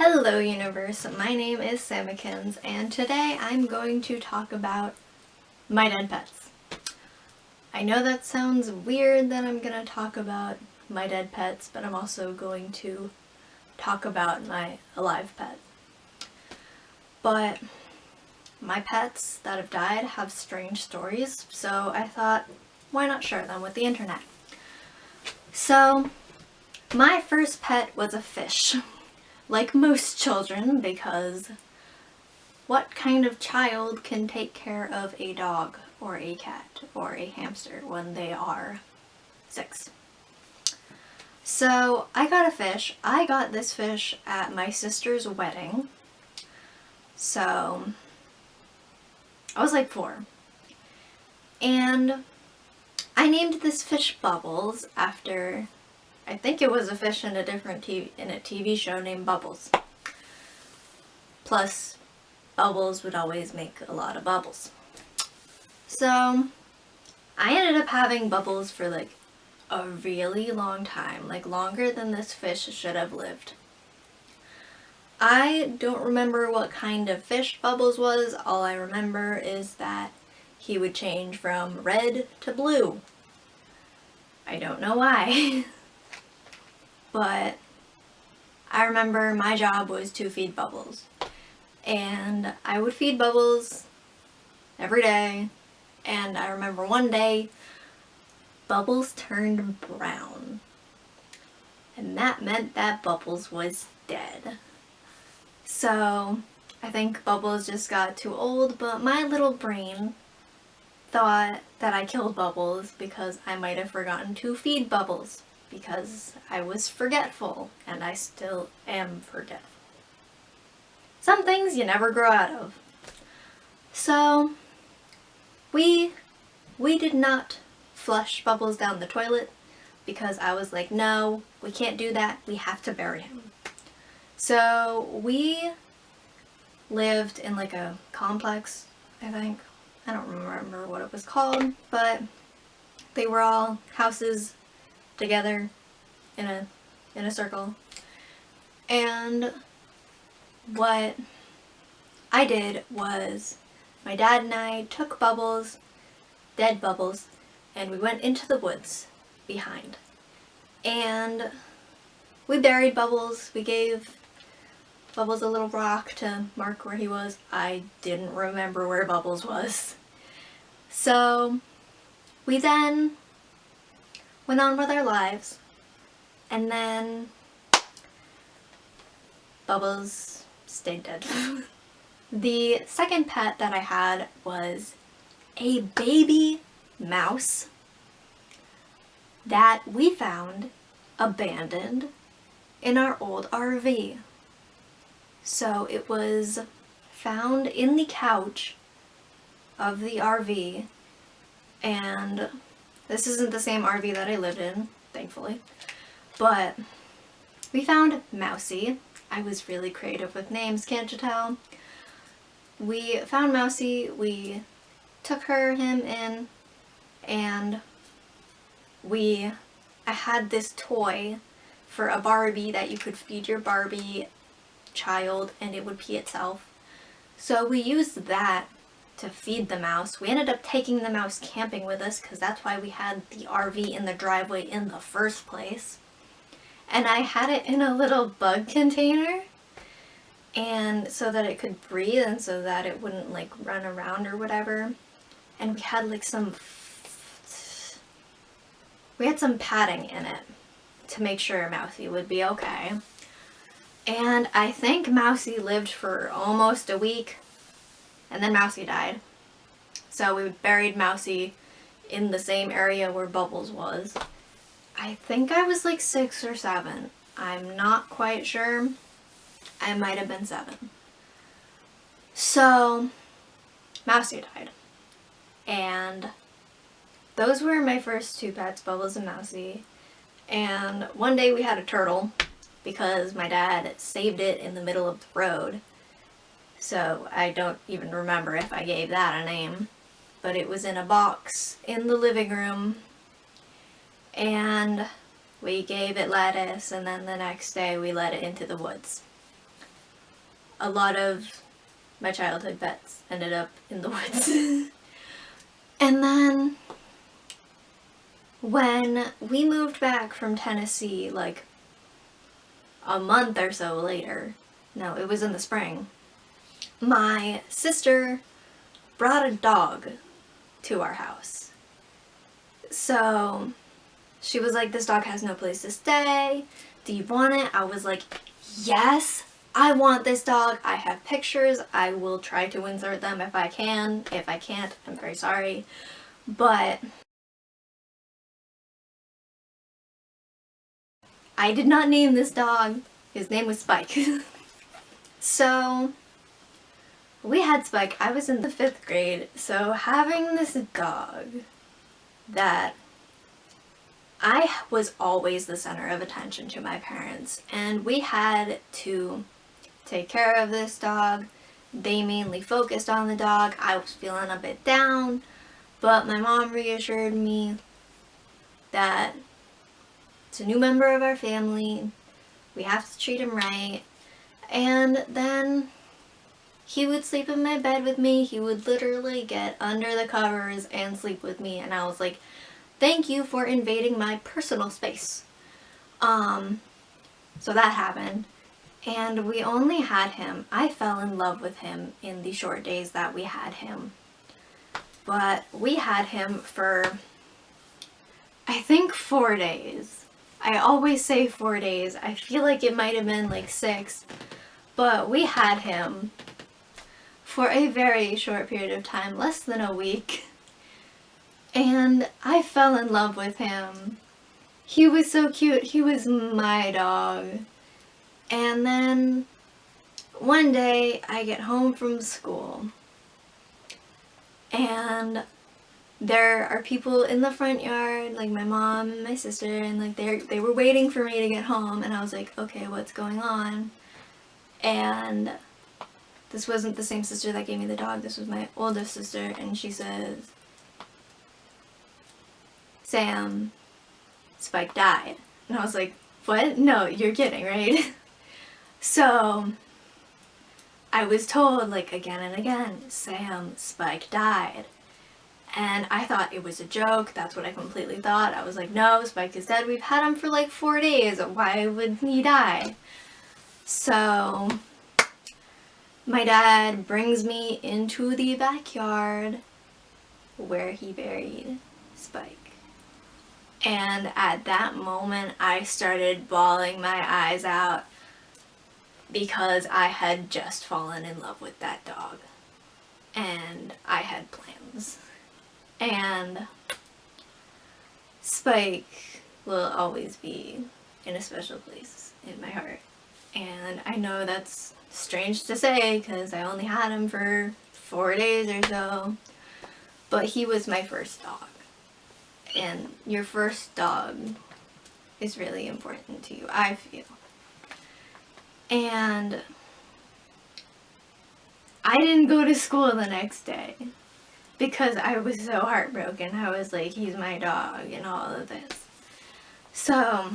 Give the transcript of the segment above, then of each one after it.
Hello universe, my name is Samakinz and today I'm going to talk about my dead pets. I know that sounds weird that I'm going to talk about my dead pets, but I'm also going to talk about my alive pet. But my pets that have died have strange stories, so I thought, why not share them with the internet? So, my first pet was a fish. Like most children, because what kind of child can take care of a dog or a cat or a hamster when they are 6? So I got a fish. I got this fish at my sister's wedding. So I was like 4. And I named this fish Bubbles after, I think it was a fish in a different TV show named Bubbles. Plus, Bubbles would always make a lot of bubbles. So, I ended up having Bubbles for like a really long time, like longer than this fish should have lived. I don't remember what kind of fish Bubbles was. All I remember is that he would change from red to blue. I don't know why. But I remember my job was to feed Bubbles. And I would feed Bubbles every day. And I remember one day, Bubbles turned brown. And that meant that Bubbles was dead. So I think Bubbles just got too old, but my little brain thought that I killed Bubbles because I might have forgotten to feed Bubbles. Because I was forgetful, and I still am forgetful. Some things you never grow out of. So, we did not flush Bubbles down the toilet, because I was like, no, we can't do that, we have to bury him. So, we lived in like a complex, I think. I don't remember what it was called, but they were all houses together in a circle. And what I did was my dad and I took Bubbles, dead Bubbles, and we went into the woods behind. And we buried Bubbles. We gave Bubbles a little rock to mark where he was. I didn't remember where Bubbles was. So we then went on with our lives, and then Bubbles stayed dead. The second pet that I had was a baby mouse that we found abandoned in our old RV. So it was found in the couch of the RV, and this isn't the same RV that I lived in, thankfully, but we found Mousy. I was really creative with names, can't you tell? We found Mousy, we took him in, and I had this toy for a Barbie that you could feed your Barbie child and it would pee itself. So we used that to feed the mouse. We ended up taking the mouse camping with us because that's why we had the RV in the driveway in the first place. And I had it in a little bug container, and so that it could breathe and so that it wouldn't like run around or whatever. And we had like some padding in it to make sure Mousy would be okay. And I think Mousy lived for almost a week. And then Mousy died. So we buried Mousy in the same area where Bubbles was. I think I was like 6 or 7. I'm not quite sure. I might have been 7. So, Mousy died. And those were my first 2 pets, Bubbles and Mousy. And one day we had a turtle because my dad saved it in the middle of the road. So I don't even remember if I gave that a name, but it was in a box in the living room, and we gave it lettuce, and then the next day we let it into the woods. a lot of my childhood pets ended up in the woods. And then when we moved back from Tennessee, like a month or so later, no, it was in the spring, my sister brought a dog to our house. So she was like, this dog has no place to stay. Do you want it? I was like, yes, I want this dog. I have pictures. I will try to insert them if I can. If I can't, I'm very sorry. But I did not name this dog. His name was Spike. So we had Spike. I was in the 5th grade. So having this dog that I was always the center of attention to my parents, and we had to take care of this dog. They mainly focused on the dog. I was feeling a bit down, but my mom reassured me that it's a new member of our family. We have to treat him right. And then he would sleep in my bed with me. He would literally get under the covers and sleep with me, and I was like, thank you for invading my personal space. So that happened. And we only had him. I fell in love with him in the short days that we had him. But we had him for, I think, 4 days. I always say 4 days. I feel like it might have been like 6. But we had him for a very short period of time, less than a week. And I fell in love with him. He was so cute. He was my dog. And then one day I get home from school and there are people in the front yard, like my mom and my sister, and like they were waiting for me to get home, and I was like, okay, what's going on? And this wasn't the same sister that gave me the dog. This was my oldest sister, and she says, Sam, Spike died. And I was like, what? No, you're kidding, right? So I was told, like, again and again, Sam, Spike died. And I thought it was a joke. That's what I completely thought. I was like, no, Spike is dead. We've had him for like 4 days. Why would he die? So my dad brings me into the backyard where he buried Spike. And at that moment, I started bawling my eyes out because I had just fallen in love with that dog. And I had plans. And Spike will always be in a special place in my heart. And I know that's strange to say because I only had him for 4 days or so. But he was my first dog. And your first dog is really important to you, I feel. And I didn't go to school the next day because I was so heartbroken. I was like, he's my dog and all of this. So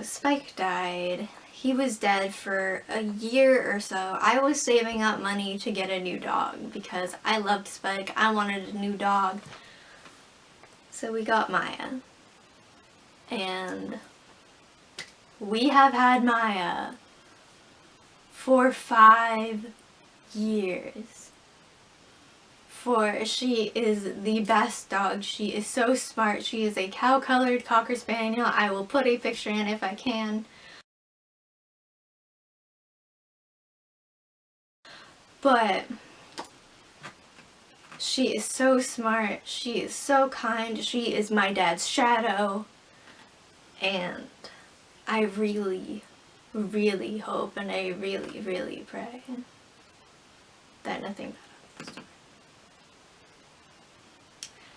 Spike died. He was dead for a year or so. I was saving up money to get a new dog because I loved Spike. I wanted a new dog. So we got Maya. And we have had Maya for 5 years. She is the best dog. She is so smart. She is a cow-colored Cocker Spaniel. I will put a picture in if I can. But she is so smart. She is so kind. She is my dad's shadow. And I really, really hope and I really, really pray that nothing bad happens to her.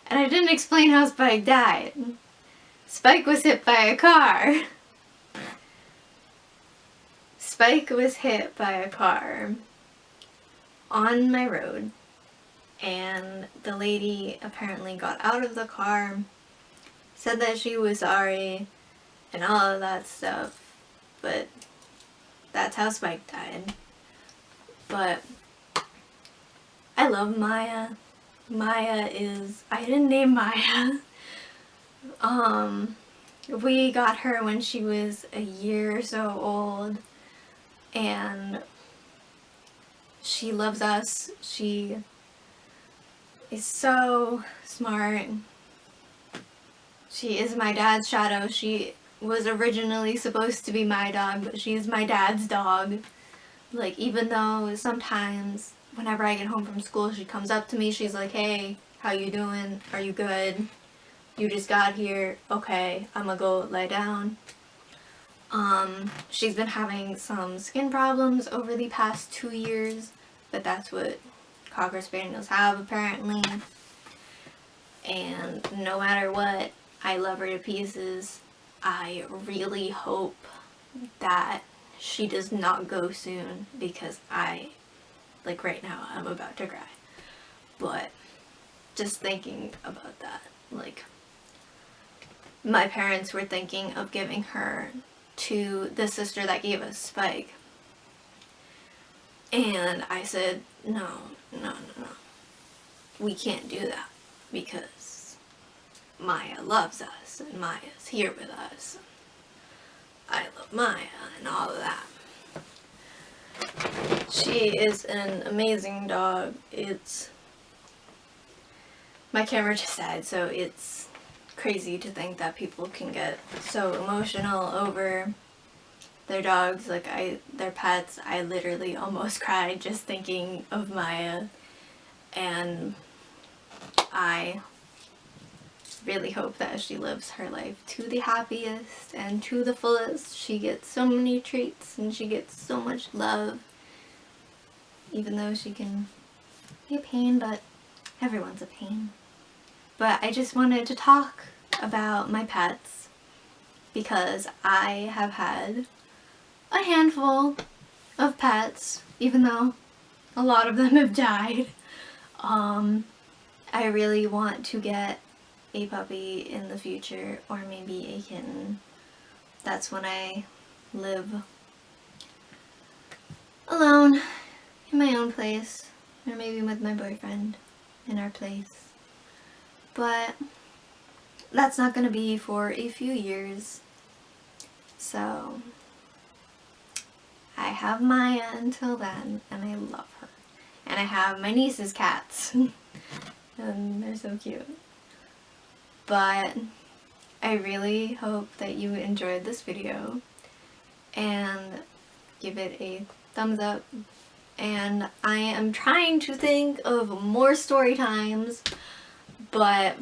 And I didn't explain how Spike died. Spike was hit by a car. Spike was hit by a car on my road, and the lady apparently got out of the car, said that she was sorry and all of that stuff, but that's how Spike died. But I love Maya. Maya is, I didn't name Maya. We got her when she was a year or so old, and she loves us. She is so smart. She is my dad's shadow. She was originally supposed to be my dog, but she is my dad's dog. Like, even though sometimes whenever I get home from school, she comes up to me, she's like, hey, how you doing? Are you good? You just got here. Okay, I'm gonna go lie down. She's been having some skin problems over the past 2 years, but that's what Cocker Spaniels have apparently. And no matter what, I love her to pieces. I really hope that she does not go soon, because like right now, I'm about to cry. But just thinking about that, like, my parents were thinking of giving her to the sister that gave us Spike. And I said, no. We can't do that, because Maya loves us, and Maya's here with us. I love Maya, and all of that. She is an amazing dog. My camera just died, so it's crazy to think that people can get so emotional over their dogs, like their pets. I literally almost cried just thinking of Maya, and I really hope that she lives her life to the happiest and to the fullest. She gets so many treats and she gets so much love, even though she can be a pain, but everyone's a pain. But I just wanted to talk about my pets, because I have had a handful of pets, even though a lot of them have died. I really want to get a puppy in the future, or maybe a kitten. That's when I live alone in my own place, or maybe with my boyfriend in our place. But that's not going to be for a few years. So I have Maya until then, and I love her. And I have my niece's cats. And they're so cute. But I really hope that you enjoyed this video, and give it a thumbs up. And I am trying to think of more story times, but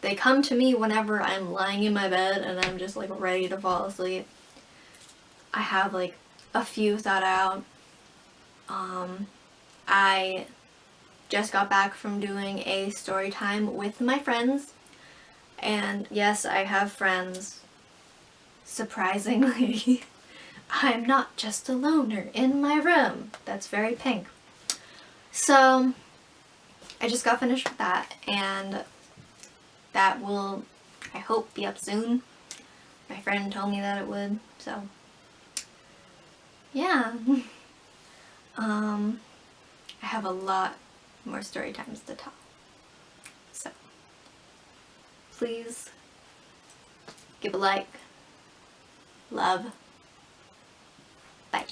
they come to me whenever I'm lying in my bed and I'm just like ready to fall asleep. I have like a few thought out. I just got back from doing a story time with my friends, and yes, I have friends. Surprisingly, I'm not just a loner in my room. That's very pink. So I just got finished with that, and that will, I hope, be up soon. My friend told me that it would, so yeah. I have a lot more story times to tell. So please give a like. Love. Bye.